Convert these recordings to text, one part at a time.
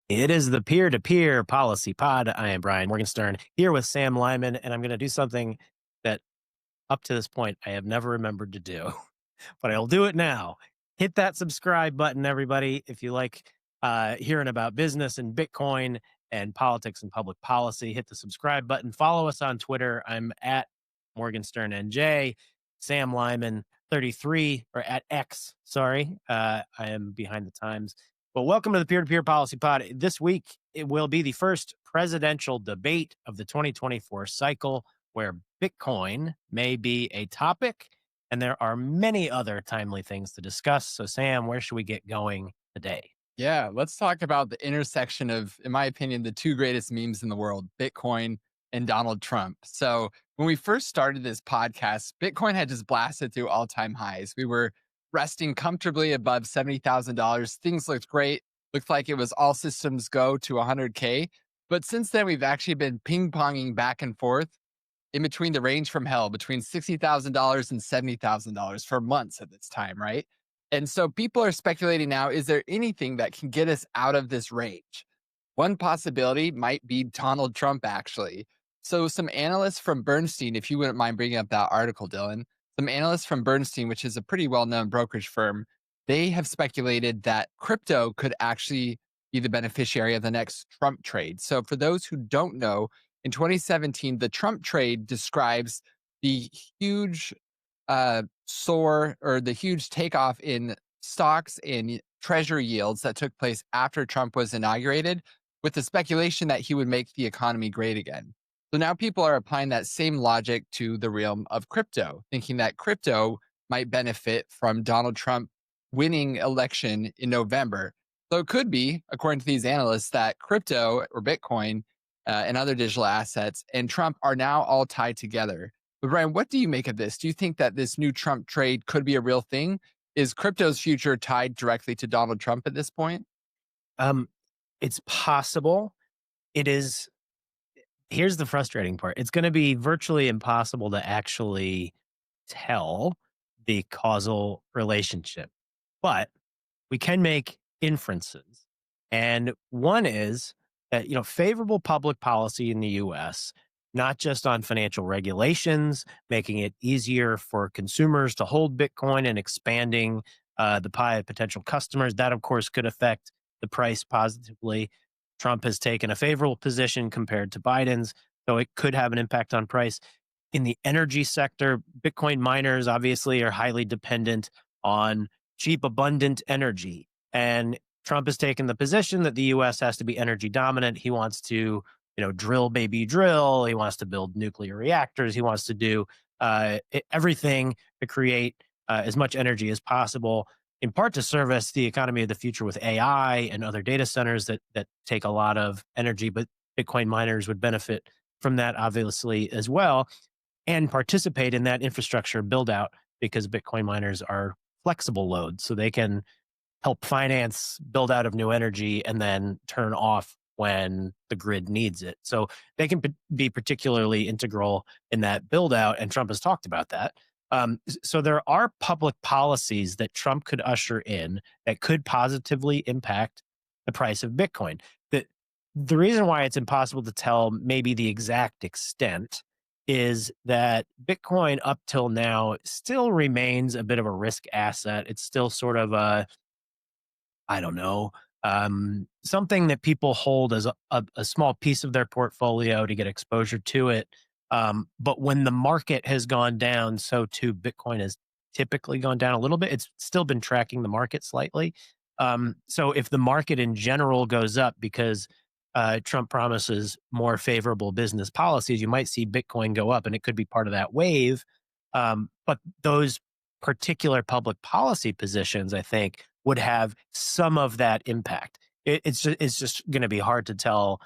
It is the peer-to-peer policy pod. I am Brian Morgenstern here with Sam Lyman, and I'm going to do something that up to this point I have never remembered to do, but I'll do it now. Hit that subscribe button, everybody, if you like hearing about business and Bitcoin and politics and public policy. Hit the subscribe button. Follow us on Twitter. I'm at MorgensternNJ. Sam Lyman 33 or at X. Sorry, I am behind the times. But welcome to the Peer-to-Peer Policy Pod. This week, it will be the first presidential debate of the 2024 cycle where Bitcoin may be a topic, and there are many other timely things to discuss. So, Sam, where should we get going today? Yeah, let's talk about the intersection of, in my opinion, the two greatest memes in the world, Bitcoin and Donald Trump. So, when we first started this podcast, Bitcoin had just blasted through all time highs. We were resting comfortably above $70,000. Things looked great. Looked like it was all systems go to 100K. But since then, we've actually been ping ponging back and forth in between the range from hell, between $60,000 and $70,000 for months at this time, right? And so people are speculating now, is there anything that can get us out of this range? One possibility might be Donald Trump, actually. So some analysts from Bernstein, if you wouldn't mind bringing up that article, Dylan, some analysts from Bernstein, which is a pretty well-known brokerage firm, they have speculated that crypto could actually be the beneficiary of the next Trump trade. So for those who don't know, in 2017, the Trump trade describes the huge soar or the huge takeoff in stocks and treasury yields that took place after Trump was inaugurated, with the speculation that he would make the economy great again. So now people are applying that same logic to the realm of crypto, thinking that crypto might benefit from Donald Trump winning election in November. So it could be, according to these analysts, that crypto or Bitcoin and other digital assets and Trump are now all tied together. But Brian, what do you make of this? Do you think that this new Trump trade could be a real thing? Is crypto's future tied directly to Donald Trump at this point? Um, it's possible. It is. Here's the frustrating part. It's going to be virtually impossible to actually tell the causal relationship, but we can make inferences. And one is that, favorable public policy in the US, not just on financial regulations, making it easier for consumers to hold Bitcoin and expanding the pie of potential customers. That, of course, could affect the price positively. Trump has taken a favorable position compared to Biden's, so it could have an impact on price. In the energy sector, Bitcoin miners obviously are highly dependent on cheap, abundant energy. And Trump has taken the position that the US has to be energy dominant. He wants to, drill, baby, drill. He wants to build nuclear reactors. He wants to do everything to create as much energy as possible, in part to service the economy of the future with AI and other data centers that take a lot of energy. But Bitcoin miners would benefit from that, obviously, as well, and participate in that infrastructure build out because Bitcoin miners are flexible loads. So they can help finance build out of new energy and then turn off when the grid needs it. So they can be particularly integral in that build out. And Trump has talked about that. So there are public policies that Trump could usher in that could positively impact the price of Bitcoin. The reason why it's impossible to tell maybe the exact extent is that Bitcoin up till now still remains a bit of a risk asset. It's still sort of I don't know, something that people hold as a small piece of their portfolio to get exposure to it. But when the market has gone down, so too Bitcoin has typically gone down a little bit. It's still been tracking the market slightly. So if the market in general goes up because Trump promises more favorable business policies, you might see Bitcoin go up, and it could be part of that wave. But those particular public policy positions, I think, would have some of that impact. It's just going to be hard to tell,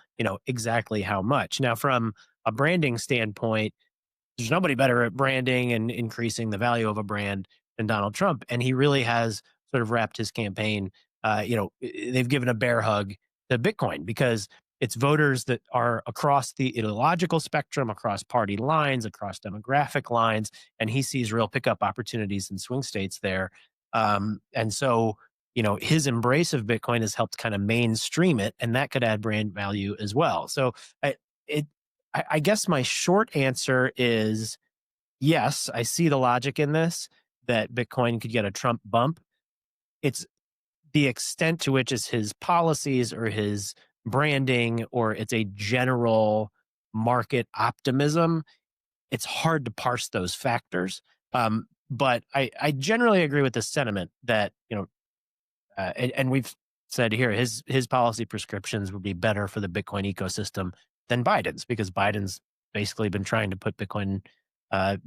exactly how much. Now, from a branding standpoint, there's nobody better at branding and increasing the value of a brand than Donald Trump, and he really has sort of wrapped his campaign. They've given a bear hug to Bitcoin because it's voters that are across the ideological spectrum, across party lines, across demographic lines, and he sees real pickup opportunities in swing states there. And so, his embrace of Bitcoin has helped kind of mainstream it, and that could add brand value as well. So I, it, I guess my short answer is yes, I see the logic in this that Bitcoin could get a Trump bump. It's the extent to which is his policies or his branding or it's a general market optimism. It's hard to parse those factors. But I generally agree with the sentiment that and we've said here his policy prescriptions would be better for the Bitcoin ecosystem than Biden's because Biden's basically been trying to put Bitcoin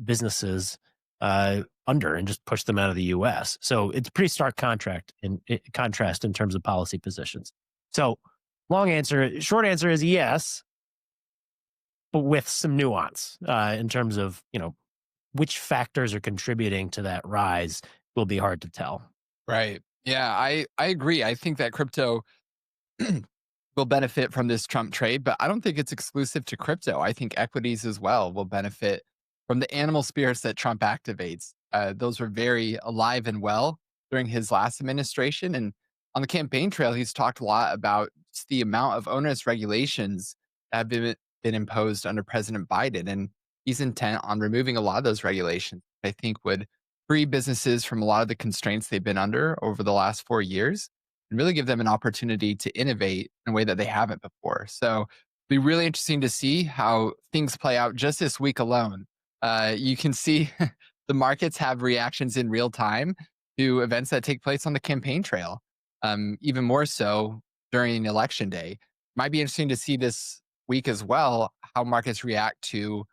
businesses under and just push them out of the U.S. So it's pretty stark contrast in terms of policy positions. So short answer is yes, but with some nuance in terms of which factors are contributing to that rise will be hard to tell. Right. Yeah, I agree. I think that crypto will benefit from this Trump trade, but I don't think it's exclusive to crypto. I think equities as well will benefit from the animal spirits that Trump activates. Those were very alive and well during his last administration. And on the campaign trail, he's talked a lot about just the amount of onerous regulations that have been imposed under President Biden. And he's intent on removing a lot of those regulations, I think would free businesses from a lot of the constraints they've been under over the last 4 years and really give them an opportunity to innovate in a way that they haven't before. So it'll be really interesting to see how things play out just this week alone. You can see the markets have reactions in real time to events that take place on the campaign trail, even more so during election day. Might be interesting to see this week as well how markets react to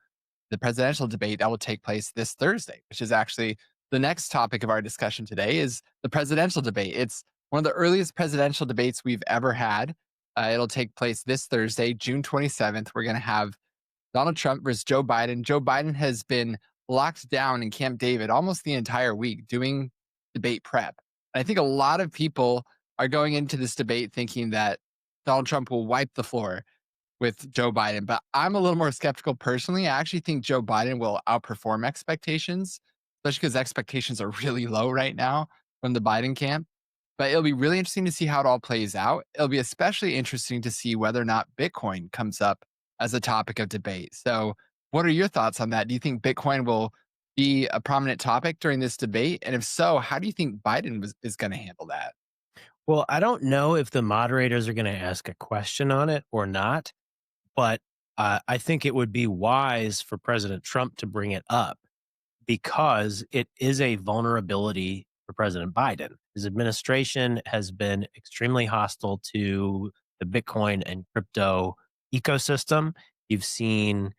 the presidential debate that will take place this Thursday, which is actually the next topic of our discussion today is the presidential debate. It's one of the earliest presidential debates we've ever had. It'll take place this Thursday, June 27th. We're going to have Donald Trump versus Joe Biden. Joe Biden has been locked down in Camp David almost the entire week doing debate prep. And I think a lot of people are going into this debate thinking that Donald Trump will wipe the floor with Joe Biden, but I'm a little more skeptical personally. I actually think Joe Biden will outperform expectations, especially because expectations are really low right now from the Biden camp. But it'll be really interesting to see how it all plays out. It'll be especially interesting to see whether or not Bitcoin comes up as a topic of debate. So, what are your thoughts on that? Do you think Bitcoin will be a prominent topic during this debate? And if so, how do you think is going to handle that? Well, I don't know if the moderators are going to ask a question on it or not, but I think it would be wise for President Trump to bring it up because it is a vulnerability for President Biden. His administration has been extremely hostile to the Bitcoin and crypto ecosystem. You've seen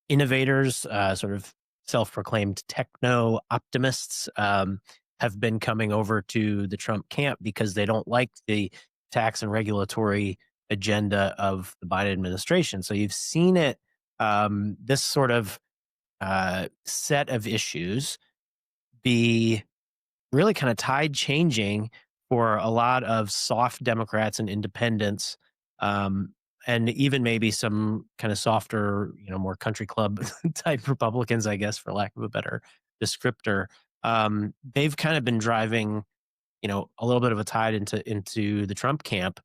innovators, sort of self proclaimed techno optimists, have been coming over to the Trump camp because they don't like the tax and regulatory agenda of the Biden administration. So you've seen it, this sort of set of issues be really kind of tide changing for a lot of soft Democrats and independents, and even maybe some kind of softer, more country club type Republicans, I guess, for lack of a better descriptor. They've kind of been driving, a little bit of a tide into the Trump camp.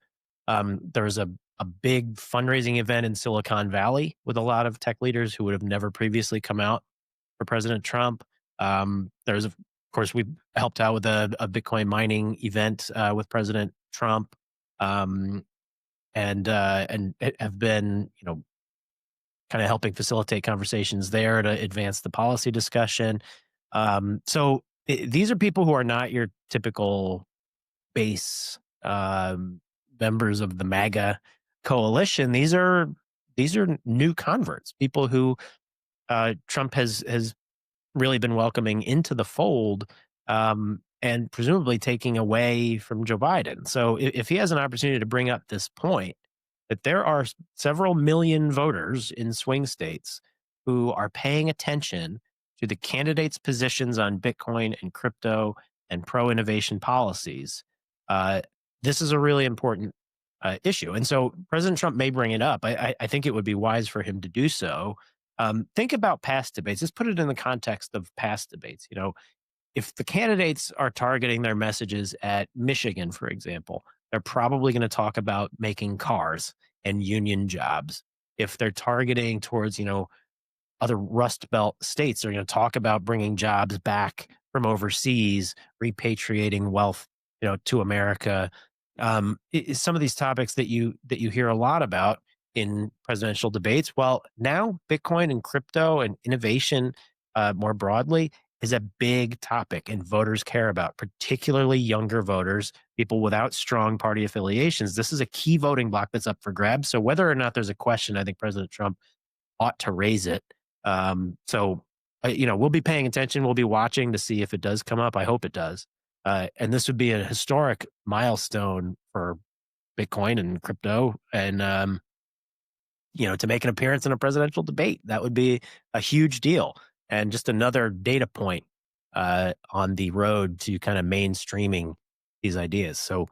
There was a big fundraising event in Silicon Valley with a lot of tech leaders who would have never previously come out for President Trump. Of course, we helped out with a Bitcoin mining event with President Trump, and have been, kind of helping facilitate conversations there to advance the policy discussion. These are people who are not your typical base members of the MAGA coalition. These are new converts, people who Trump has really been welcoming into the fold, and presumably taking away from Joe Biden. So if he has an opportunity to bring up this point, that there are several million voters in swing states who are paying attention to the candidates' positions on Bitcoin and crypto and pro innovation policies. This is a really important issue. And so President Trump may bring it up. I think it would be wise for him to do so. Think about past debates. Let's put it in the context of past debates. if the candidates are targeting their messages at Michigan, for example, they're probably going to talk about making cars and union jobs. If they're targeting towards, other Rust Belt states, they're going to talk about bringing jobs back from overseas, repatriating wealth, to America. Some of these topics that you hear a lot about in presidential debates. Well, now Bitcoin and crypto and innovation more broadly is a big topic, and voters care about, particularly younger voters, people without strong party affiliations. This is a key voting block that's up for grabs. So whether or not there's a question, I think President Trump ought to raise it. We'll be paying attention. We'll be watching to see if it does come up. I hope it does. And this would be a historic milestone for Bitcoin and crypto. And, to make an appearance in a presidential debate, that would be a huge deal. And just another data point on the road to kind of mainstreaming these ideas. So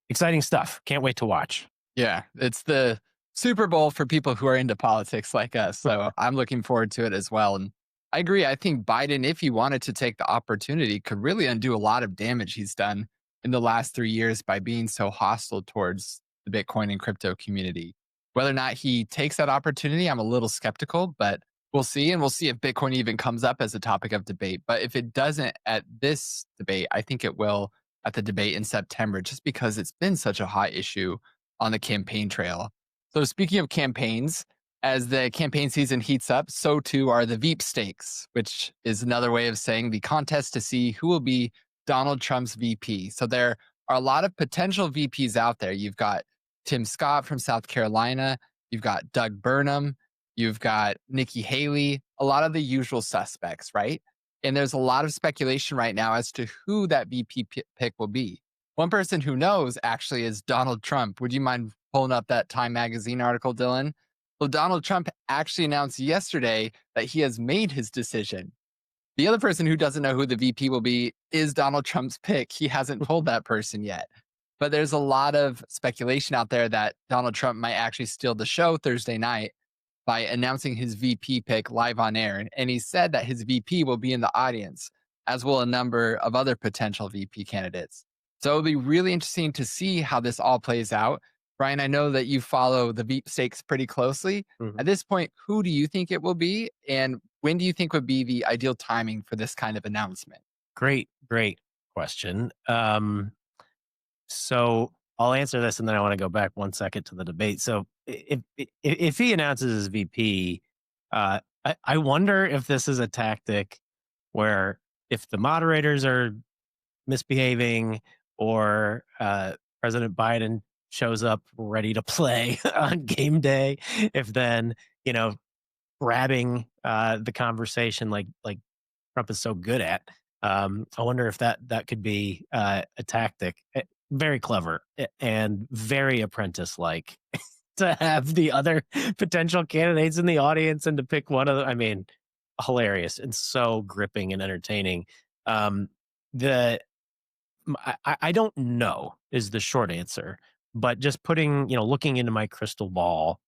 exciting stuff. Can't wait to watch. Yeah, it's the Super Bowl for people who are into politics like us. So I'm looking forward to it as well. And I agree. I think Biden, if he wanted to take the opportunity, could really undo a lot of damage he's done in the last 3 years by being so hostile towards the Bitcoin and crypto community. Whether or not he takes that opportunity, I'm a little skeptical, but we'll see. And we'll see if Bitcoin even comes up as a topic of debate. But if it doesn't at this debate, I think it will at the debate in September, just because it's been such a hot issue on the campaign trail. So, speaking of campaigns, as the campaign season heats up, so too are the Veep stakes, which is another way of saying the contest to see who will be Donald Trump's VP. So, there are a lot of potential VPs out there. You've got Tim Scott from South Carolina, you've got Doug Burnham, you've got Nikki Haley, a lot of the usual suspects, right? And there's a lot of speculation right now as to who that VP pick will be. One person who knows actually is Donald Trump. Would you mind pulling up that Time Magazine article, Dylan? Well, Donald Trump actually announced yesterday that he has made his decision. The other person who doesn't know who the VP will be is Donald Trump's pick. He hasn't told that person yet. But there's a lot of speculation out there that Donald Trump might actually steal the show Thursday night by announcing his VP pick live on air. And he said that his VP will be in the audience, as will a number of other potential VP candidates. So it'll be really interesting to see how this all plays out. Brian, I know that you follow the Veep stakes pretty closely. Mhm. At this point, who do you think it will be? And when do you think would be the ideal timing for this kind of announcement? Great question. So I'll answer this, and then I want to go back 1 second to the debate. So if he announces his VP, I wonder if this is a tactic where if the moderators are misbehaving or President Biden shows up ready to play on game day, if then you know grabbing the conversation like Trump is so good at. I wonder if that could be a tactic. Very clever and very apprentice like to have the other potential candidates in the audience and to pick one of them. I mean, hilarious and so gripping and entertaining. The I don't know is the short answer, but just looking into my crystal ball,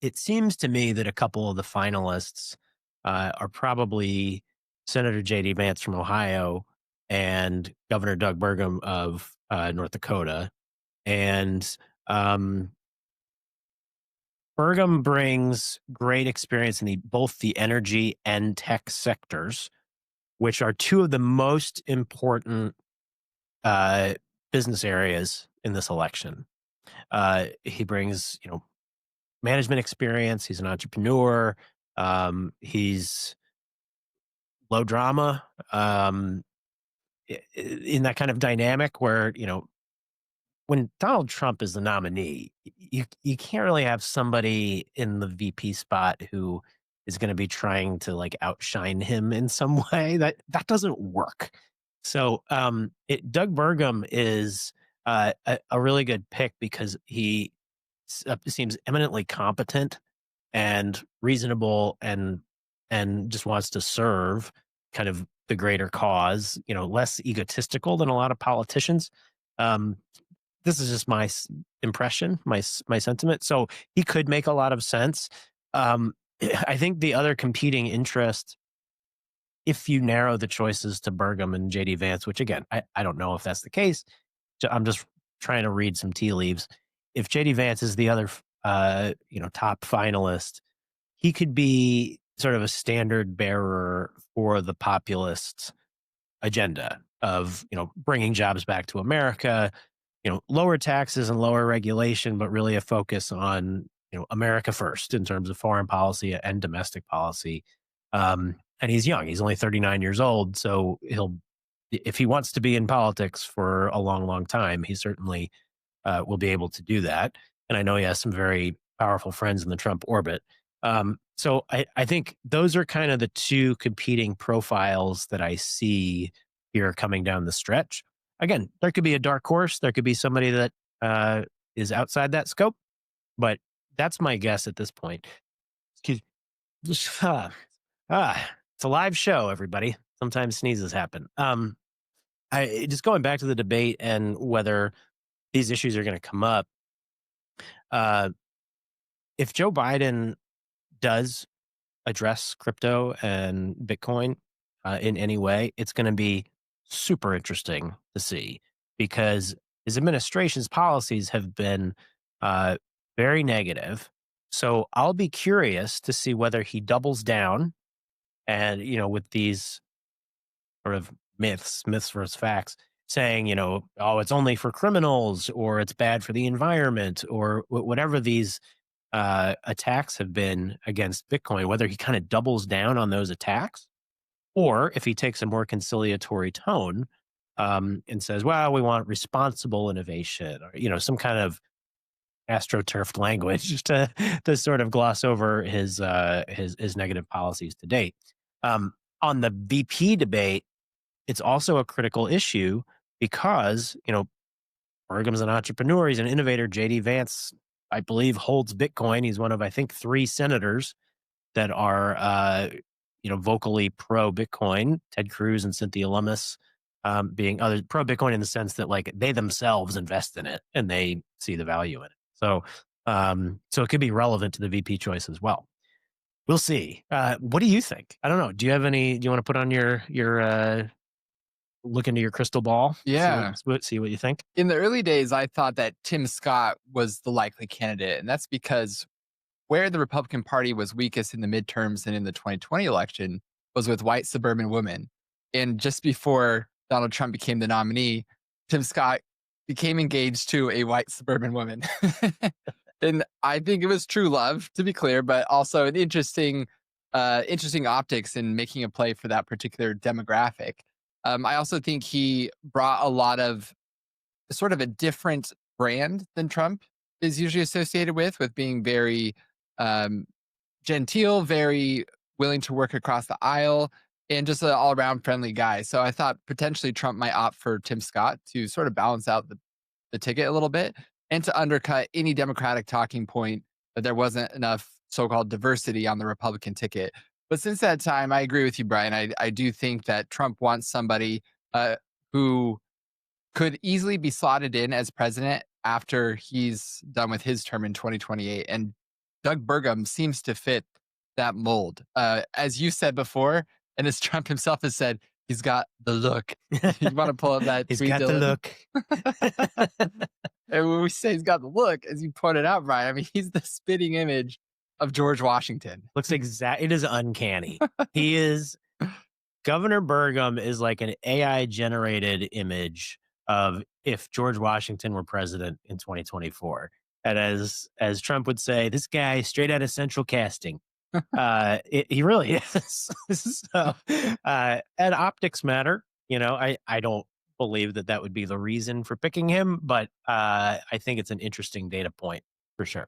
it seems to me that a couple of the finalists are probably Senator J.D. Vance from Ohio and Governor Doug Burgum of North Dakota. And Burgum brings great experience in both the energy and tech sectors, which are two of the most important uh, business areas in this election. He brings, management experience. He's an entrepreneur. He's low drama in that kind of dynamic where, when Donald Trump is the nominee, you can't really have somebody in the VP spot who is going to be trying to like outshine him in some way. That doesn't work. So Doug Burgum is a really good pick because he seems eminently competent and reasonable and just wants to serve kind of the greater cause, less egotistical than a lot of politicians. Um, this is just my impression, my sentiment. So he could make a lot of sense. I think the other competing interest if you narrow the choices to Burgum and JD Vance, which again, I don't know if that's the case. I'm just trying to read some tea leaves. If JD Vance is the other, top finalist, he could be sort of a standard bearer for the populist agenda of, bringing jobs back to America, lower taxes and lower regulation, but really a focus on, America first in terms of foreign policy and domestic policy. And he's young; he's only 39 years old, so if he wants to be in politics for a long, long time, he certainly will be able to do that. And I know he has some very powerful friends in the Trump orbit. So I think those are kind of the two competing profiles that I see here coming down the stretch. Again, there could be a dark horse. There could be somebody that is outside that scope, but that's my guess at this point. Excuse ah, it's a live show, everybody. Sometimes sneezes happen. I just going back to the debate and whether these issues are going to come up. Uh, if Joe Biden does address crypto and Bitcoin in any way, it's going to be super interesting to see because his administration's policies have been uh, very negative. So I'll be curious to see whether he doubles down and, with these sort of myths versus facts, saying, oh, it's only for criminals or it's bad for the environment or whatever these attacks have been against Bitcoin, whether he kind of doubles down on those attacks or if he takes a more conciliatory tone and says, well, we want responsible innovation or, some kind of astroturfed language to sort of gloss over his negative policies to date. On the VP debate, it's also a critical issue because, Burgum's an entrepreneur. He's an innovator. JD Vance, I believe, holds Bitcoin. He's one of, I think, 3 senators that are, vocally pro Bitcoin. Ted Cruz and Cynthia Lummis being other pro Bitcoin in the sense that like they themselves invest in it and they see the value in it. So it could be relevant to the VP choice as well. We'll see. What do you think? I don't know. Do you want to put on your look into your crystal ball? Yeah. See what you think? In the early days, I thought that Tim Scott was the likely candidate. And that's because where the Republican Party was weakest in the midterms and in the 2020 election was with white suburban women. And just before Donald Trump became the nominee, Tim Scott became engaged to a white suburban woman. And I think it was true love, to be clear, but also an interesting optics in making a play for that particular demographic. I also think he brought a lot of sort of a different brand than Trump is usually associated with being very um, genteel, very willing to work across the aisle, and just an all around friendly guy. So I thought potentially Trump might opt for Tim Scott to sort of balance out the ticket a little bit and to undercut any Democratic talking point that there wasn't enough so called diversity on the Republican ticket. But since that time, I agree with you, Brian. I do think that Trump wants somebody who could easily be slotted in as president after he's done with his term in 2028. And Doug Burgum seems to fit that mold. As you said before, and as Trump himself has said, he's got the look. You want to pull up that He's tweet, got the Dylan? look. And when we say he's got the look, as you pointed out, Brian, I mean, he's the spitting image of George Washington. Looks it is uncanny. He is Governor Burgum is like an AI generated image of if George Washington were president in 2024. And as Trump would say, this guy straight out of central casting. He really is. So, and optics matter. I don't believe that would be the reason for picking him, but I think it's an interesting data point for sure.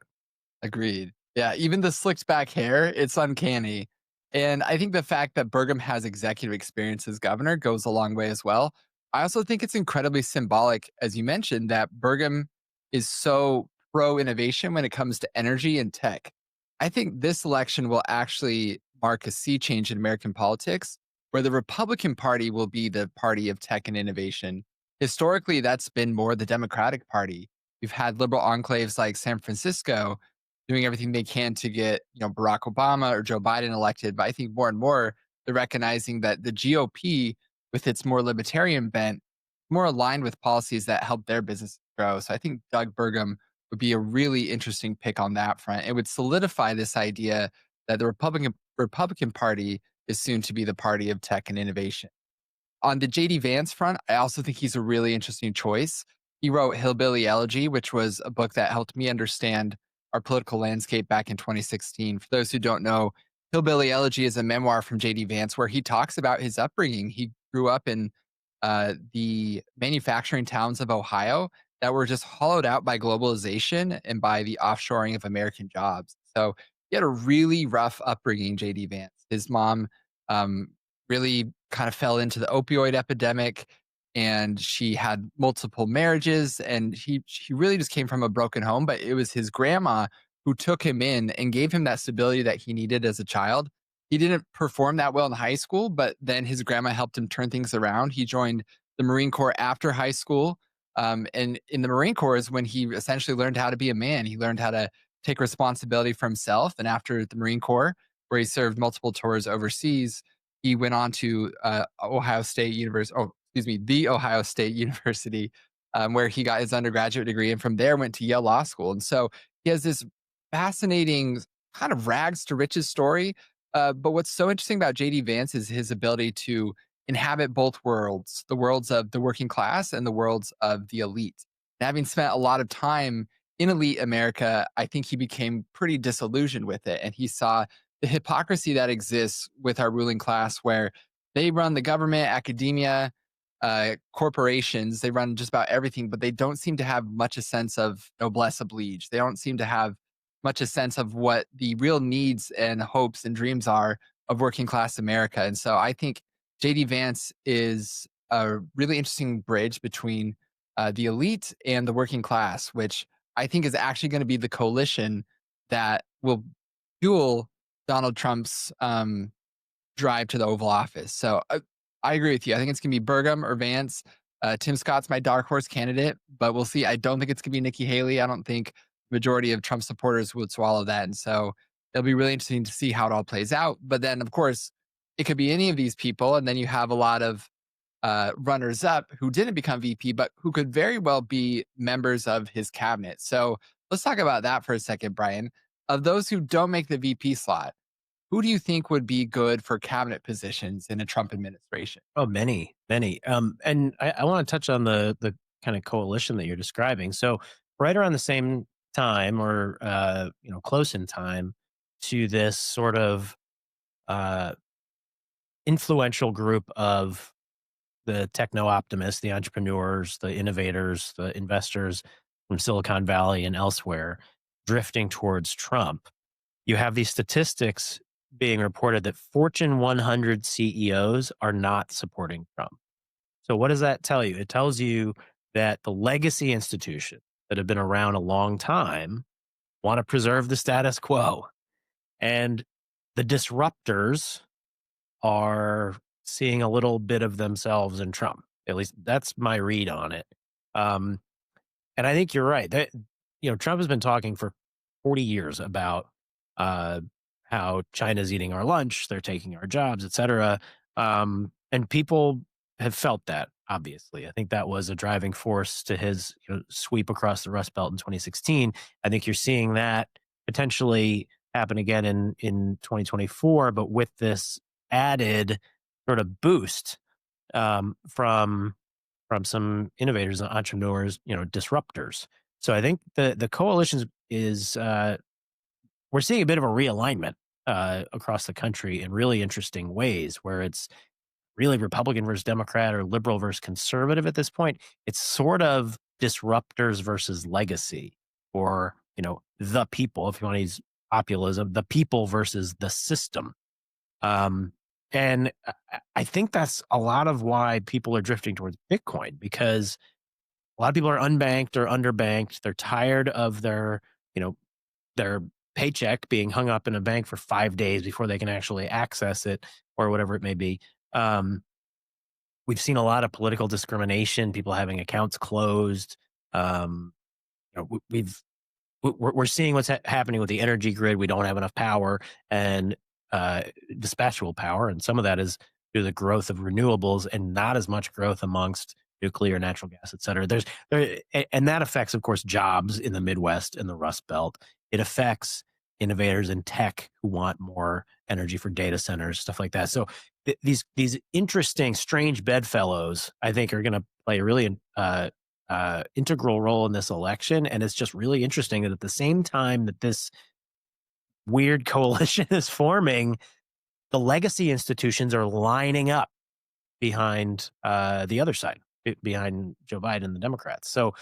Agreed. Yeah, even the slicked back hair, it's uncanny. And I think the fact that Burgum has executive experience as governor goes a long way as well. I also think it's incredibly symbolic, as you mentioned, that Burgum is so pro innovation when it comes to energy and tech. I think this election will actually mark a sea change in American politics, where the Republican Party will be the party of tech and innovation. Historically, that's been more the Democratic Party. We've had liberal enclaves like San Francisco doing everything they can to get, Barack Obama or Joe Biden elected. But I think more and more they're recognizing that the GOP, with its more libertarian bent, more aligned with policies that help their business grow. So I think Doug Burgum would be a really interesting pick on that front. It would solidify this idea that the Republican Party is soon to be the party of tech and innovation. On the JD Vance front, I also think he's a really interesting choice. He wrote Hillbilly Elegy, which was a book that helped me understand our political landscape back in 2016. For those who don't know, Hillbilly Elegy is a memoir from JD Vance where he talks about his upbringing. He grew up in the manufacturing towns of Ohio that were just hollowed out by globalization and by the offshoring of American jobs. So he had a really rough upbringing, JD Vance. His mom um, really kind of fell into the opioid epidemic, and she had multiple marriages, and he really just came from a broken home. But it was his grandma who took him in and gave him that stability that he needed as a child. He didn't perform that well in high school, but then his grandma helped him turn things around. He joined the Marine Corps after high school. And in the Marine Corps is when he essentially learned how to be a man. He learned how to take responsibility for himself. And after the Marine Corps, where he served multiple tours overseas, he went on to Ohio State University. Oh, excuse me, the Ohio State University, where he got his undergraduate degree, and from there went to Yale Law School. And so he has this fascinating kind of rags to riches story. But what's so interesting about JD Vance is his ability to inhabit both worlds, the worlds of the working class and the worlds of the elite. And having spent a lot of time in elite America, I think he became pretty disillusioned with it. And he saw the hypocrisy that exists with our ruling class, where they run the government, academia, corporations, they run just about everything, but they don't seem to have much a sense of noblesse oblige. They don't seem to have much a sense of what the real needs and hopes and dreams are of working class America. And so I think JD Vance is a really interesting bridge between the elite and the working class, which I think is actually going to be the coalition that will fuel Donald Trump's drive to the Oval Office. So I agree with you. I think it's going to be Burgum or Vance. Tim Scott's my dark horse candidate, but we'll see. I don't think it's going to be Nikki Haley. I don't think the majority of Trump supporters would swallow that. And so it'll be really interesting to see how it all plays out. But then, of course, it could be any of these people. And then you have a lot of runners up who didn't become VP, but who could very well be members of his cabinet. So let's talk about that for a second, Brian. Of those who don't make the VP slot, who do you think would be good for cabinet positions in a Trump administration? Oh, many, many. And I want to touch on the kind of coalition that you're describing. So right around the same time, or close in time to this sort of uh, influential group of the techno optimists, the entrepreneurs, the innovators, the investors from Silicon Valley and elsewhere drifting towards Trump, you have these statistics being reported that Fortune 100 CEOs are not supporting Trump. So, what does that tell you? It tells you that the legacy institutions that have been around a long time want to preserve the status quo. And the disruptors are seeing a little bit of themselves in Trump. At least that's my read on it. Um, and I think you're right. That Trump has been talking for 40 years about uh, how China's eating our lunch, they're taking our jobs, et cetera. And people have felt that. Obviously, I think that was a driving force to his sweep across the Rust Belt in 2016. I think you're seeing that potentially happen again in 2024, but with this added sort of boost from some innovators and entrepreneurs, disruptors. So I think the coalition is we're seeing a bit of a realignment across the country in really interesting ways, where it's really Republican versus Democrat or liberal versus conservative at this point. It's sort of disruptors versus legacy, or the people, if you want to use populism, the people versus the system. And I think that's a lot of why people are drifting towards Bitcoin, because a lot of people are unbanked or underbanked. They're tired of their paycheck being hung up in a bank for 5 days before they can actually access it, or whatever it may be. Um, we've seen a lot of political discrimination, people having accounts closed. Um, we're seeing what's happening with the energy grid. We don't have enough power, and uh, dispatchable power, and some of that is due to the growth of renewables and not as much growth amongst nuclear, natural gas, et cetera. And that affects, of course, jobs in the Midwest and the Rust Belt. It affects innovators in tech who want more energy for data centers, stuff like that. So these interesting, strange bedfellows, I think, are going to play a really integral role in this election. And it's just really interesting that at the same time that this weird coalition is forming, the legacy institutions are lining up behind the other side, behind Joe Biden and the Democrats. So,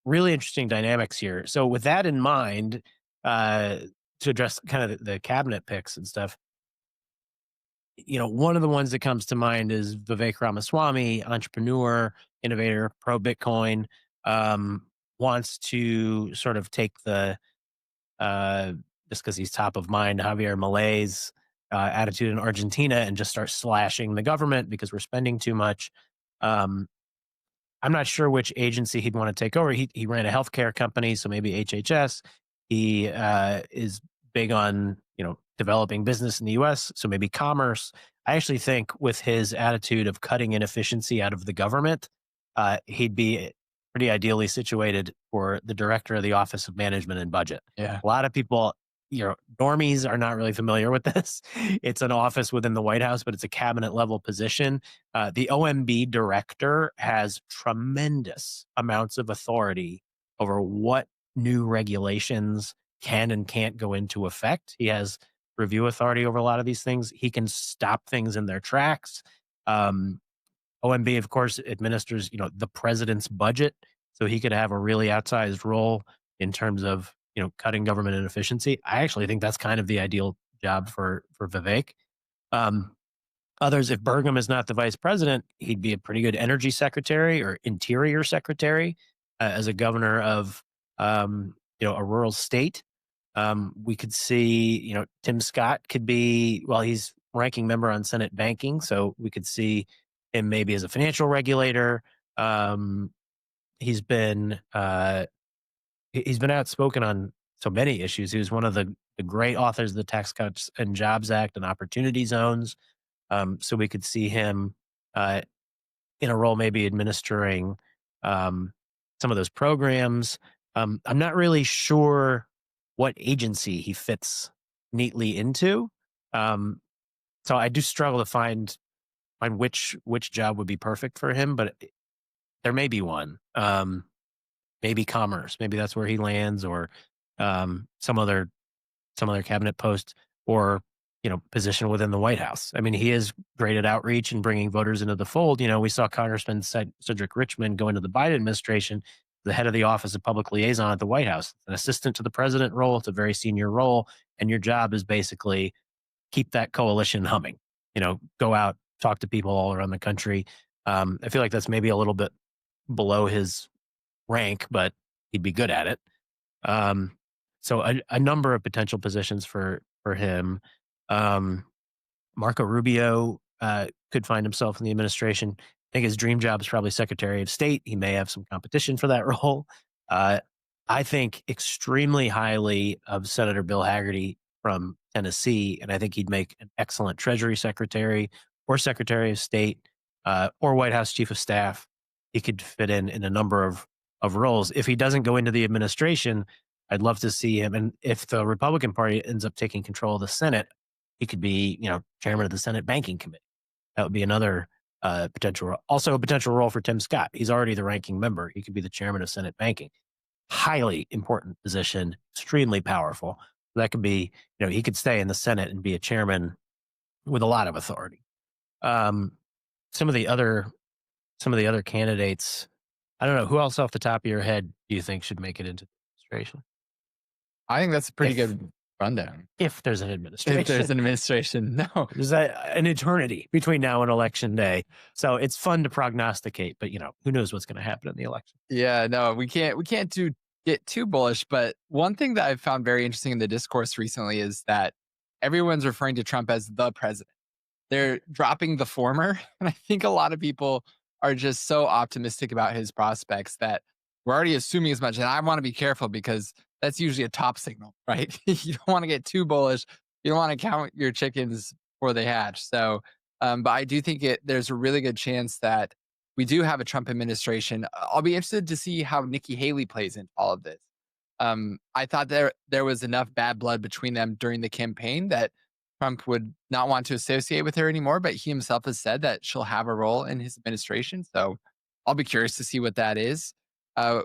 really interesting dynamics here. So, with that in mind, uh, to address kind of the cabinet picks and stuff, one of the ones that comes to mind is Vivek Ramaswamy, entrepreneur, innovator, pro Bitcoin, um, wants to sort of take the uh, just because he's top of mind, Javier Milei's attitude in Argentina and just start slashing the government because we're spending too much. Um, I'm not sure which agency he'd want to take over. He ran a healthcare company, so maybe HHS. He is big on developing business in the U.S., so maybe commerce. I actually think with his attitude of cutting inefficiency out of the government, he'd be pretty ideally situated for the director of the Office of Management and Budget. Yeah. A lot of people, normies are not really familiar with this. It's an office within the White House, but it's a cabinet level position. The OMB director has tremendous amounts of authority over what new regulations can and can't go into effect. He has review authority over a lot of these things. He can stop things in their tracks. Um, OMB, of course, administers, the president's budget, so he could have a really outsized role in terms of, cutting government inefficiency. I actually think that's kind of the ideal job for Vivek. Um, Others, if Burgum is not the vice president, he'd be a pretty good energy secretary or interior secretary as a governor of, a rural state. We could see, Tim Scott could be, well, he's ranking member on Senate banking, so we could see him maybe as a financial regulator. Um, he's been he's been outspoken on so many issues. He was one of the great authors of the Tax Cuts and Jobs Act and Opportunity Zones. So we could see him uh, in a role maybe administering um, some of those programs. I'm not really sure what agency he fits neatly into. Um, so I do struggle to find which job would be perfect for him, but there may be one. Maybe commerce, maybe that's where he lands, or some other cabinet post, or position within the White House. I mean, he is great at outreach and bringing voters into the fold. We saw Congressman Cedric Richmond go into the Biden administration, the head of the Office of Public Liaison at the White House, an assistant to the president role. It's a very senior role, and your job is basically keep that coalition humming. Go out, talk to people all around the country. I feel like that's maybe a little bit below his rank, but he'd be good at it. Um, so a number of potential positions for him. Um, Marco Rubio could find himself in the administration. I think his dream job is probably Secretary of State. He may have some competition for that role. Uh, I think extremely highly of Senator Bill Hagerty from Tennessee, and I think he'd make an excellent Treasury Secretary or Secretary of State or White House Chief of Staff. He could fit in a number of roles. If he doesn't go into the administration, I'd love to see him. And if the Republican Party ends up taking control of the Senate, he could be, chairman of the Senate Banking Committee. That would be another potential role. Also, a potential role for Tim Scott. He's already the ranking member. He could be the chairman of Senate Banking. Highly important position, extremely powerful. That could be, he could stay in the Senate and be a chairman with a lot of authority. Um, some of the other candidates, I don't know, who else off the top of your head do you think should make it into the administration? I think that's a pretty If good rundown. if there's an administration. If there's an administration, no. There's an eternity between now and election day. So it's fun to prognosticate, but who knows what's going to happen in the election. Yeah, no, we can't get too bullish, but one thing that I've found very interesting in the discourse recently is that everyone's referring to Trump as the president. They're dropping the former, and I think a lot of people are just so optimistic about his prospects that we're already assuming as much, and I wanna be careful because that's usually a top signal, right? You don't wanna get too bullish you don't want to count your chickens before they hatch. So, but I do think there's a really good chance that we do have a Trump administration. I'll be interested to see how Nikki Haley plays into all of this. I thought there was enough bad blood between them during the campaign that Trump would not want to associate with her anymore, but he himself has said that she'll have a role in his administration. So I'll be curious to see what that is. Uh,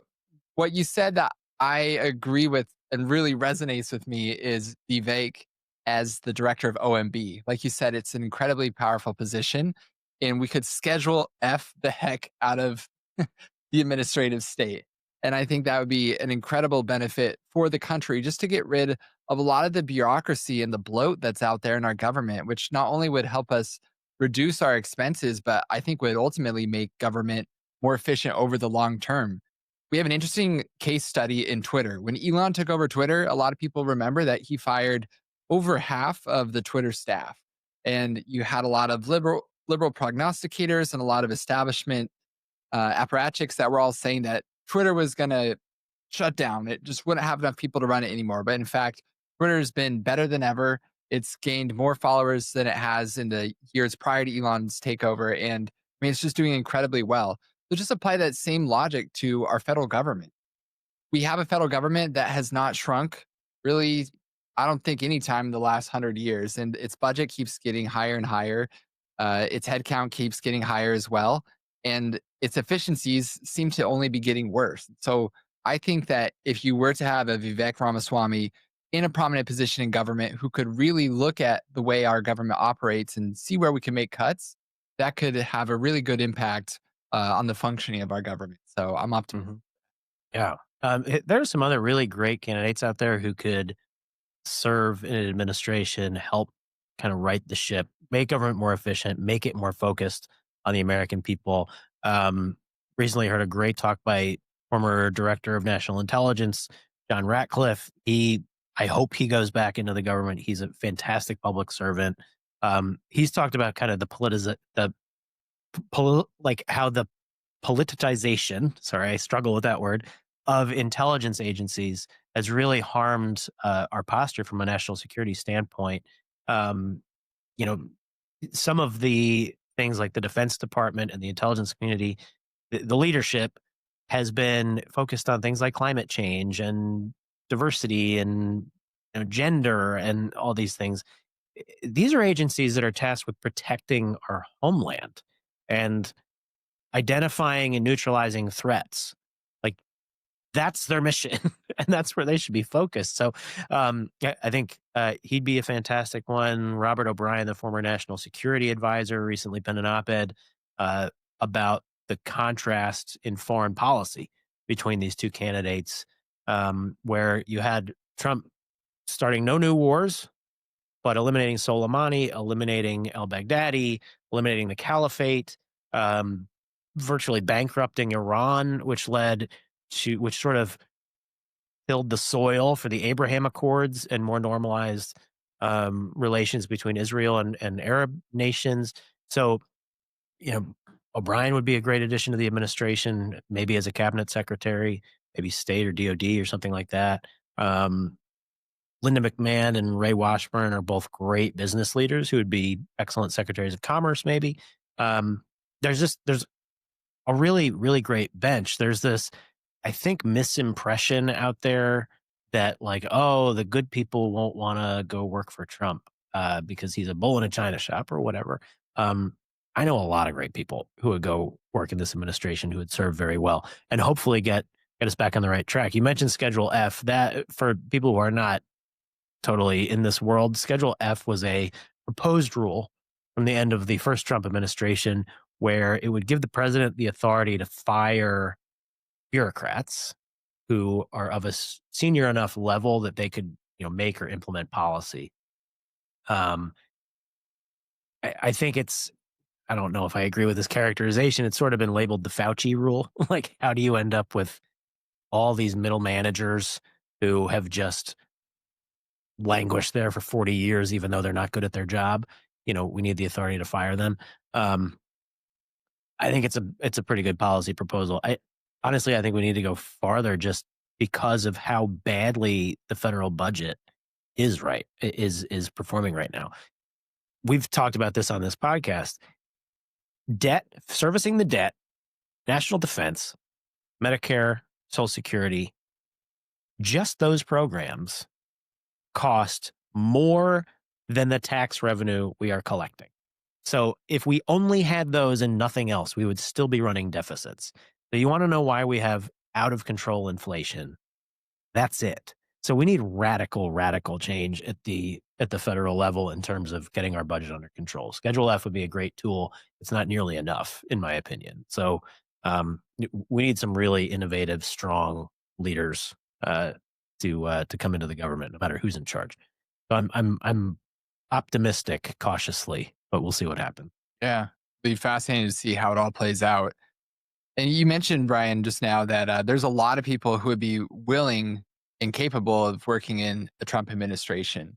what you said that I agree with and really resonates with me is Vivek as the director of OMB. Like you said, it's an incredibly powerful position, and we could schedule F the heck out of the administrative state. And I think that would be an incredible benefit for the country just to get rid of a lot of the bureaucracy and the bloat that's out there in our government, which not only would help us reduce our expenses, but I think would ultimately make government more efficient over the long term. We have an interesting case study in Twitter. When Elon took over Twitter, a lot of people remember that he fired over half of the Twitter staff. And you had a lot of liberal prognosticators and a lot of establishment apparatchiks that were all saying that Twitter was going to shut down. It just wouldn't have enough people to run it anymore. But in fact, Twitter has been better than ever. It's gained more followers than it has in the years prior to Elon's takeover. And I mean, it's just doing incredibly well. So just apply that same logic to our federal government. We have a federal government that has not shrunk really, I don't think any time in the last 100 years. And its budget keeps getting higher and higher. Its headcount keeps getting higher as well. And its efficiencies seem to only be getting worse. So I think that if you were to have a Vivek Ramaswamy in a prominent position in government who could really look at the way our government operates and see where we can make cuts, that could have a really good impact on the functioning of our government. So I'm optimistic. Mhm. Yeah. There are some other really great candidates out there who could serve in an administration, help kind of right the ship, make government more efficient, make it more focused on the American people. Um, Recently heard a great talk by former director of national intelligence, John Ratcliffe. I hope he goes back into the government. He's a fantastic public servant. He's talked about kind of like how the politicization, sorry, I struggle with that word, of intelligence agencies has really harmed our posture from a national security standpoint. Um, you know, some of the things like the Defense Department and the intelligence community, the leadership has been focused on things like climate change and diversity and gender and all these things. These are agencies that are tasked with protecting our homeland and identifying and neutralizing threats. Like that's their mission, and that's where they should be focused. So, I think he'd be a fantastic one. Robert O'Brien, the former national security advisor, recently penned an op-ed uh, about the contrast in foreign policy between these two candidates, where you had Trump starting no new wars, but eliminating Soleimani, eliminating al-Baghdadi, eliminating the caliphate, um, virtually bankrupting Iran, which sort of tilled the soil for the Abraham Accords and more normalized relations between Israel and Arab nations. So, you know, O'Brien would be a great addition to the administration, maybe as a cabinet secretary, maybe state or DOD or something like that. Um, Linda McMahon and Ray Washburn are both great business leaders who would be excellent secretaries of commerce, maybe. Um, there's a really, really great bench. There's this, I think, misimpression out there that like, oh, the good people won't want to go work for Trump because he's a bull in a china shop or whatever. Um, I know a lot of great people who would go work in this administration who would serve very well and hopefully get us back on the right track. You mentioned Schedule F. That for people who are not totally in this world, Schedule F was a proposed rule from the end of the first Trump administration where it would give the president the authority to fire bureaucrats who are of a senior enough level that they could, make or implement policy. Um, I think I don't know if I agree with this characterization. It's sort of been labeled the Fauci rule. Like, how do you end up with all these middle managers who have just languished there for 40 years, even though they're not good at their job? We need the authority to fire them. Um, I think it's a pretty good policy proposal. Honestly, I think we need to go farther just because of how badly the federal budget is right, is performing right now. We've talked about this on this podcast. Debt, servicing the debt, national defense, Medicare, Social Security, just those programs cost more than the tax revenue we are collecting. So if we only had those and nothing else, we would still be running deficits. So you want to know why we have out of control inflation? That's it. So we need radical change at the federal level in terms of getting our budget under control. Schedule F would be a great tool. It's not nearly enough, in my opinion. So we need some really innovative, strong leaders to come into the government, no matter who's in charge. So I'm optimistic, cautiously, but we'll see what happens. Yeah. Be fascinating to see how it all plays out. And you mentioned, Brian, just now that there's a lot of people who would be willing and capable of working in the Trump administration,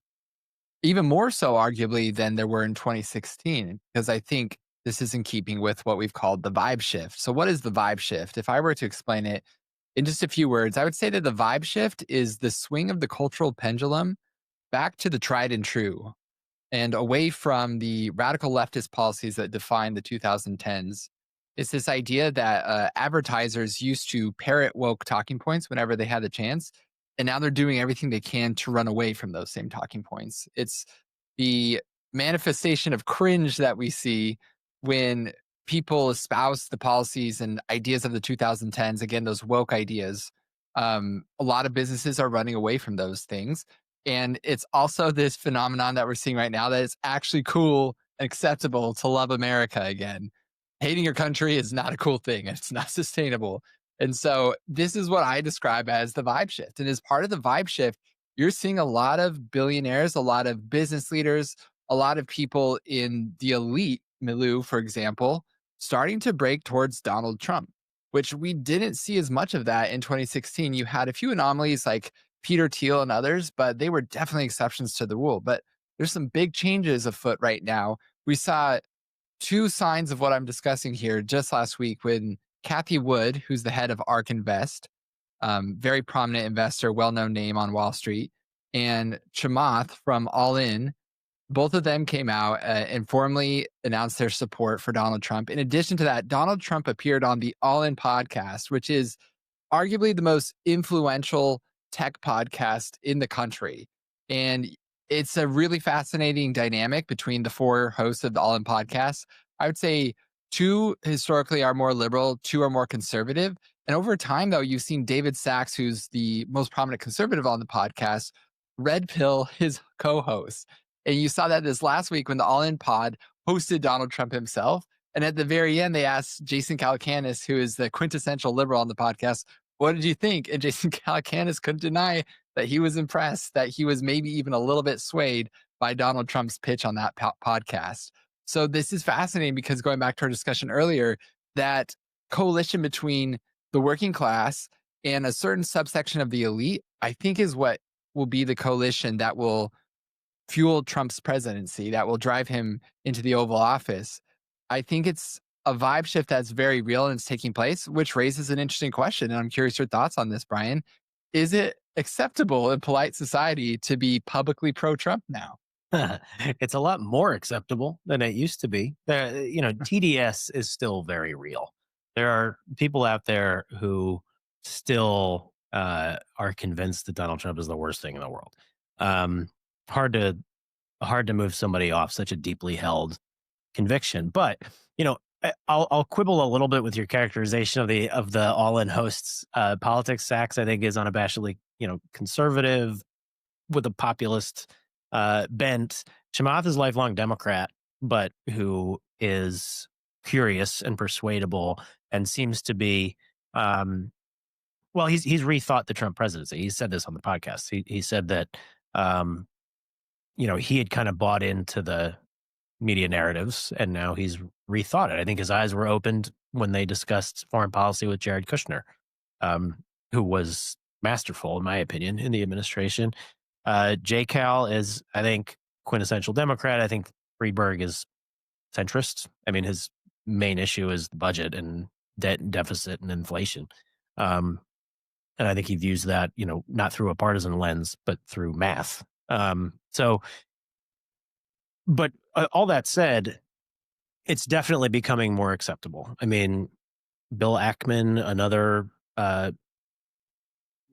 even more so, arguably, than there were in 2016, because I think this is in keeping with what we've called the vibe shift. So, what is the vibe shift? If I were to explain it in just a few words, I would say that the vibe shift is the swing of the cultural pendulum back to the tried and true and away from the radical leftist policies that define the 2010s. It's this idea that advertisers used to parrot woke talking points whenever they had the chance, and now they're doing everything they can to run away from those same talking points. It's the manifestation of cringe that we see when people espouse the policies and ideas of the 2010s, again, those woke ideas. A lot of businesses are running away from those things. And it's also this phenomenon that we're seeing right now that it's actually cool and acceptable to love America again. Hating your country is not a cool thing. It's not sustainable. And so this is what I describe as the vibe shift. And as part of the vibe shift, you're seeing a lot of billionaires, a lot of business leaders, a lot of people in the elite milieu, for example, starting to break towards Donald Trump, which we didn't see as much of that in 2016. You had a few anomalies like Peter Thiel and others, but they were definitely exceptions to the rule. But there's some big changes afoot right now. We saw two signs of what I'm discussing here just last week when Kathy Wood, who's the head of ARK Invest, very prominent investor, well known name on Wall Street, and Chamath from All In, both of them came out and formally announced their support for Donald Trump. In addition to that, Donald Trump appeared on the All In podcast, which is arguably the most influential tech podcast in the country. And it's a really fascinating dynamic between the four hosts of the All In podcast. I would say two historically are more liberal, two are more conservative. And over time, though, you've seen David Sachs, who's the most prominent conservative on the podcast, red pill his co host. And you saw that this last week when the All In pod hosted Donald Trump himself. And at the very end, they asked Jason Calacanis, who is the quintessential liberal on the podcast, what did you think? And Jason Calacanis couldn't deny that he was impressed, that he was maybe even a little bit swayed by Donald Trump's pitch on that podcast. So this is fascinating because going back to our discussion earlier, that coalition between the working class and a certain subsection of the elite, I think is what will be the coalition that will fuel Trump's presidency, that will drive him into the Oval Office. I think it's a vibe shift that's very real and it's taking place, which raises an interesting question. And I'm curious your thoughts on this, Brian. Is it acceptable in polite society to be publicly pro Trump now? It's a lot more acceptable than it used to be. TDS is still very real. There are people out there who still are convinced that Donald Trump is the worst thing in the world. Um, hard to hard to move somebody off such a deeply held conviction. But I'll quibble a little bit with your characterization of the All In hosts. Politics Sachs, I think, is unabashedly conservative with a populist bent. Chamath is a lifelong Democrat, but who is curious and persuadable and seems to be. He's rethought the Trump presidency. He said this on the podcast. He said that he had kind of bought into the media narratives, and now he's rethought it. I think his eyes were opened when they discussed foreign policy with Jared Kushner, who was masterful, in my opinion, in the administration. Cal is, I think, quintessential Democrat. I think Friedberg is centrist. I mean, his main issue is the budget and debt and deficit and inflation. And I think he views that, not through a partisan lens, but through math. So, but all that said, it's definitely becoming more acceptable. I mean, Bill Ackman, another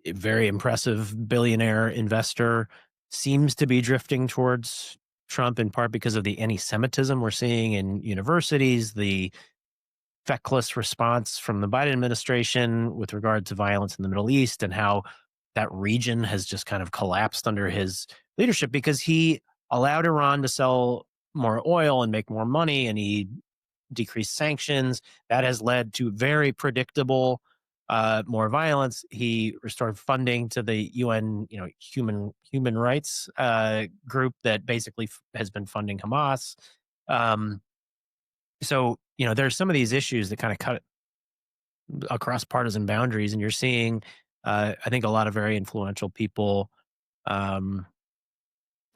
very impressive billionaire investor, seems to be drifting towards Trump in part because of the anti-Semitism we're seeing in universities, the feckless response from the Biden administration with regard to violence in the Middle East, and how that region has just kind of collapsed under his leadership because he allowed Iran to sell more oil and make more money, and he decreased sanctions. That has led to very predictable more violence. He restored funding to the UN, human rights group that basically has been funding Hamas. Um, so there's some of these issues that kind of cut across partisan boundaries, and you're seeing, I think, a lot of very influential people um,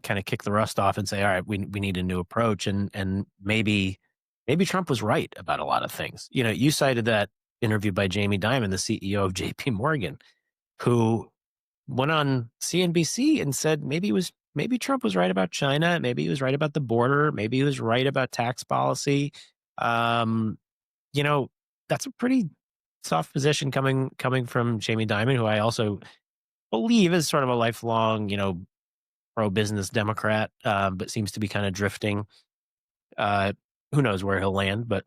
kind of kick the rust off and say, "All right, we need a new approach," and maybe Trump was right about a lot of things. You cited that interview by Jamie Dimon, the CEO of J.P. Morgan, who went on CNBC and said maybe Trump was right about China, maybe he was right about the border, maybe he was right about tax policy. Um, you know, that's a pretty soft position coming from Jamie Dimon, who I also believe is sort of a lifelong, pro business Democrat, but seems to be kind of drifting. Uh, who knows where he'll land? But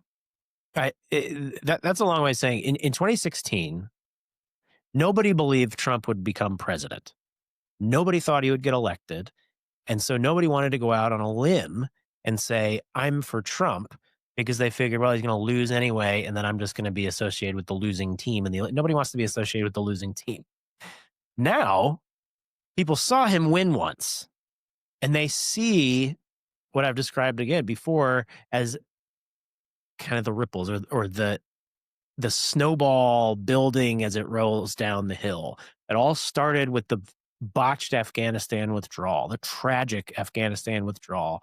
that's a long way of saying in 2016, nobody believed Trump would become president. Nobody thought he would get elected. And so nobody wanted to go out on a limb and say, I'm for Trump, because they figured, well, he's going to lose anyway. And then I'm just going to be associated with the losing team. And nobody wants to be associated with the losing team. Now, people saw him win once, and they see what I've described again before as kind of the ripples, or the snowball building as it rolls down the hill. It all started with the botched Afghanistan withdrawal, the tragic Afghanistan withdrawal,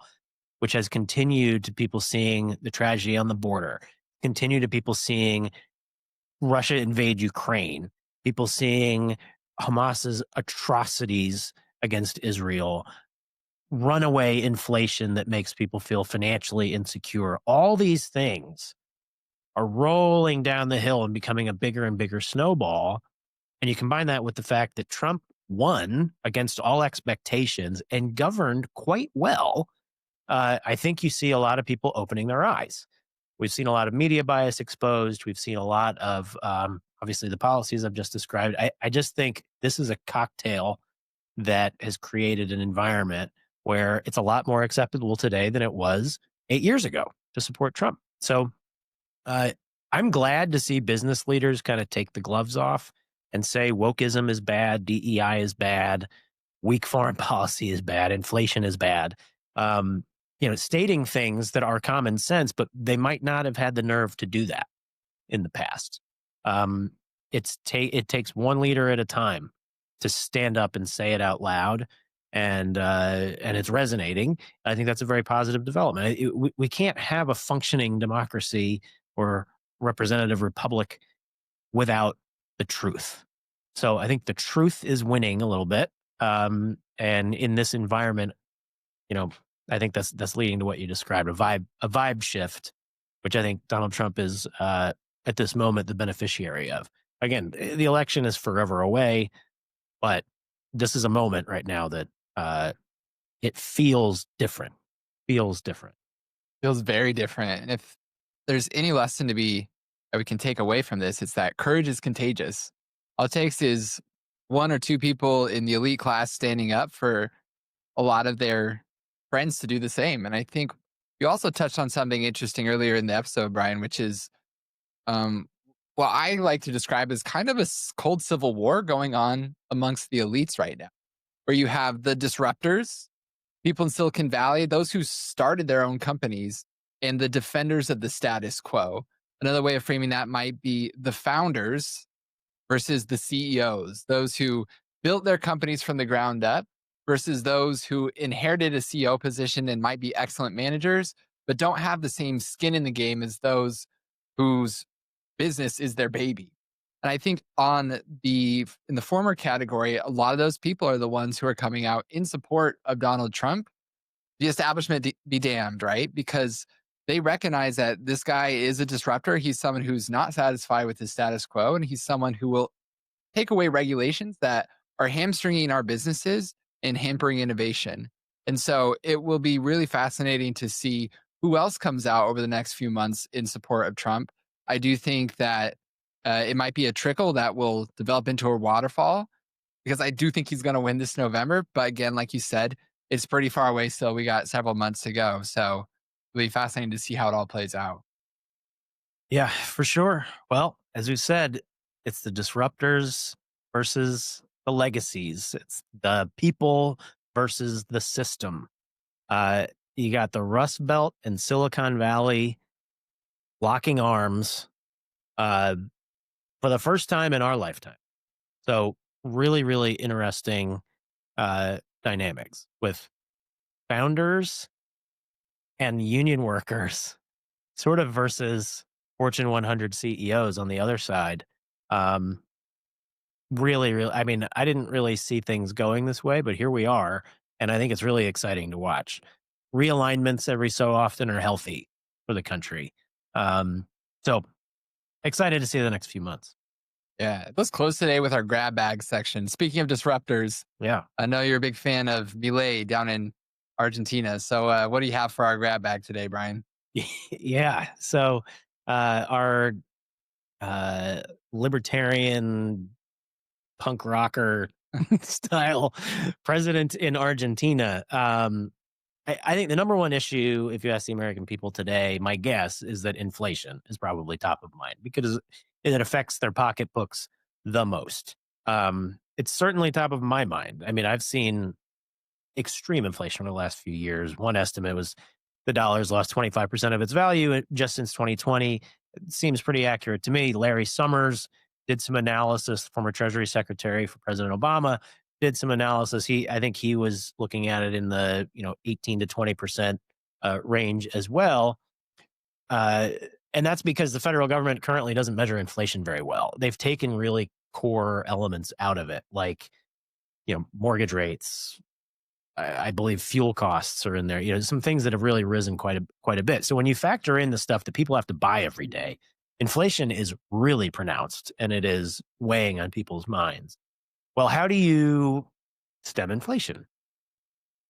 which has continued to people seeing the tragedy on the border, continue to people seeing Russia invade Ukraine, people seeing Hamas's atrocities against Israel, runaway inflation that makes people feel financially insecure. All these things are rolling down the hill and becoming a bigger and bigger snowball. And you combine that with the fact that Trump won against all expectations and governed quite well. I think you see a lot of people opening their eyes. We've seen a lot of media bias exposed. We've seen a lot of, obviously, the policies I've just described. I just think this is a cocktail that has created an environment where it's a lot more acceptable today than it was 8 years ago to support Trump. So uh, I'm glad to see business leaders kind of take the gloves off and say wokeism is bad, DEI is bad, weak foreign policy is bad, inflation is bad. Stating things that are common sense, but they might not have had the nerve to do that in the past. Um, it takes one leader at a time to stand up and say it out loud, and it's resonating. I think that's a very positive development. We can't have a functioning democracy or representative republic without the truth. So I think the truth is winning a little bit. And in this environment, you know, I think that's leading to what you described, a vibe shift, which I think Donald Trump is at this moment the beneficiary of. Again, the election is forever away, but this is a moment right now that it feels different. Feels different. Feels very different. And if there's any lesson to be that we can take away from this, it's that courage is contagious. All it takes is one or two people in the elite class standing up for a lot of their friends to do the same. And I think you also touched on something interesting earlier in the episode, Brian, which is um, what I like to describe as kind of a cold civil war going on amongst the elites right now, where you have the disruptors, people in Silicon Valley, those who started their own companies, and the defenders of the status quo. Another way of framing that might be the founders versus the CEOs, those who built their companies from the ground up versus those who inherited a CEO position and might be excellent managers, but don't have the same skin in the game as those whose business is their baby. And I think in the former category, a lot of those people are the ones who are coming out in support of Donald Trump. The establishment be damned, right? Because they recognize that this guy is a disruptor. He's someone who's not satisfied with the status quo, and he's someone who will take away regulations that are hamstringing our businesses and hampering innovation. And so it will be really fascinating to see who else comes out over the next few months in support of Trump. I do think that it might be a trickle that will develop into a waterfall because I do think he's going to win this November. But again, like you said, it's pretty far away still. We got several months to go. So it'll be fascinating to see how it all plays out. Yeah, for sure. Well, as we said, it's the disruptors versus the legacies. It's the people versus the system. Uh, you got the Rust Belt and Silicon Valley locking arms uh, for the first time in our lifetime. So, really, really interesting dynamics with founders and union workers, sort of versus Fortune 100 CEOs on the other side. Um, really, really, I mean, I didn't really see things going this way, but here we are. And I think it's really exciting to watch. Realignments every so often are healthy for the country. So excited to see the next few months. Yeah. Let's close today with our grab bag section. Speaking of disruptors, Yeah. I know you're a big fan of Milei down in Argentina. So, what do you have for our grab bag today, Brian? Yeah. So our uh, libertarian punk rocker style president in Argentina. I think the number one issue, if you ask the American people today, my guess is that inflation is probably top of mind because it affects their pocketbooks the most. It's certainly top of my mind. I mean, I've seen extreme inflation over the last few years. One estimate was the dollar's lost 25% of its value just since 2020. It seems pretty accurate to me. Larry Summers did some analysis, former Treasury Secretary for President Obama, did some analysis. I think he was looking at it in the 18 to 20% range as well. Uh, and that's because the federal government currently doesn't measure inflation very well. They've taken really core elements out of it, like mortgage rates, I believe fuel costs are in there. Some things that have really risen quite a bit. So when you factor in the stuff that people have to buy every day, inflation is really pronounced and it is weighing on people's minds. Well, how do you stem inflation?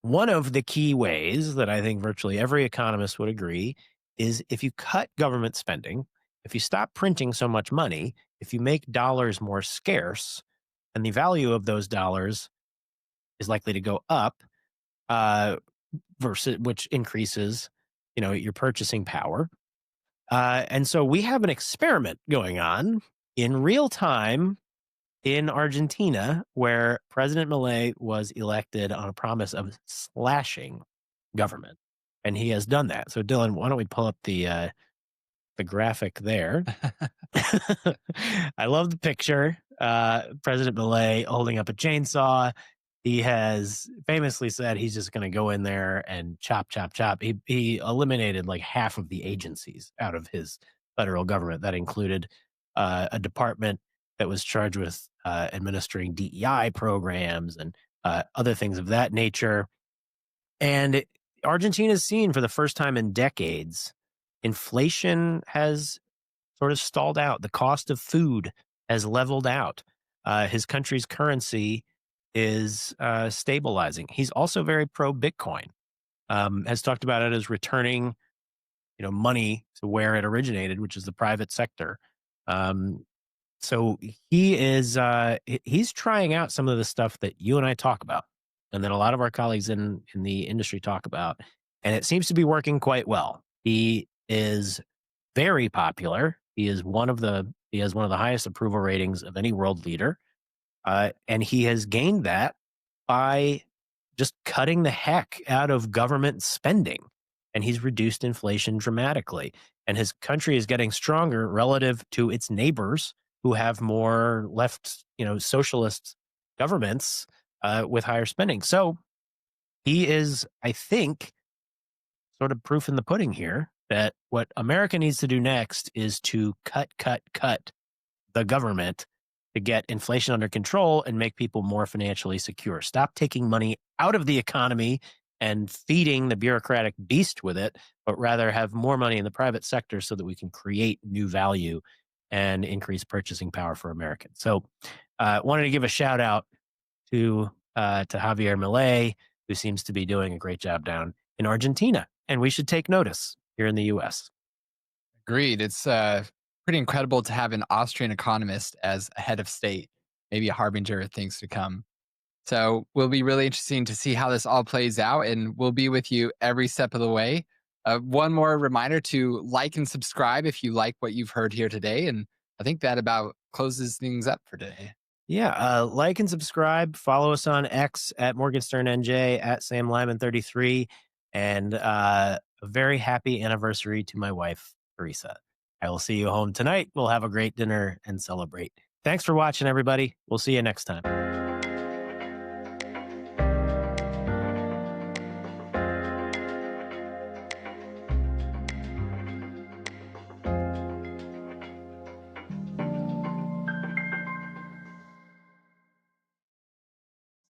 One of the key ways that I think virtually every economist would agree is if you cut government spending, if you stop printing so much money, if you make dollars more scarce, and the value of those dollars is likely to go up, uh, versus which increases, your purchasing power. And so we have an experiment going on in real time in Argentina where President Milei was elected on a promise of slashing government, and he has done that. So, Dylan, why don't we pull up the graphic there? I love the picture. President Milei holding up a chainsaw. He has famously said he's just going to go in there and chop, chop, chop. He eliminated like half of the agencies out of his federal government. That included a department that was charged with administering DEI programs and other things of that nature. And Argentina's seen for the first time in decades, inflation has sort of stalled out. The cost of food has leveled out. His country's currency is stabilizing. He's also very pro Bitcoin. Has talked about it as returning, money to where it originated, which is the private sector. Um, so he's trying out some of the stuff that you and I talk about, and that a lot of our colleagues in the industry talk about, and it seems to be working quite well. He is very popular. He has one of the highest approval ratings of any world leader, and he has gained that by just cutting the heck out of government spending, and he's reduced inflation dramatically. And his country is getting stronger relative to its neighbors who have more left, socialist governments with higher spending. So he is, I think, sort of proof in the pudding here that what America needs to do next is to cut, cut, cut the government to get inflation under control and make people more financially secure. Stop taking money out of the economy and feeding the bureaucratic beast with it, but rather have more money in the private sector so that we can create new value and increase purchasing power for Americans. So, wanted to give a shout out to Javier Milei, who seems to be doing a great job down in Argentina, and we should take notice here in the U.S. Agreed. It's pretty incredible to have an Austrian economist as a head of state, maybe a harbinger of things to come. So will be really interesting to see how this all plays out, and we'll be with you every step of the way. One more reminder to like and subscribe if you like what you've heard here today. And I think that about closes things up for today. Yeah, like and subscribe. Follow us on X at MorganSternNJ, at Sam Lyman33, and a very happy anniversary to my wife, Teresa. I will see you home tonight. We'll have a great dinner and celebrate. Thanks for watching, everybody. We'll see you next time.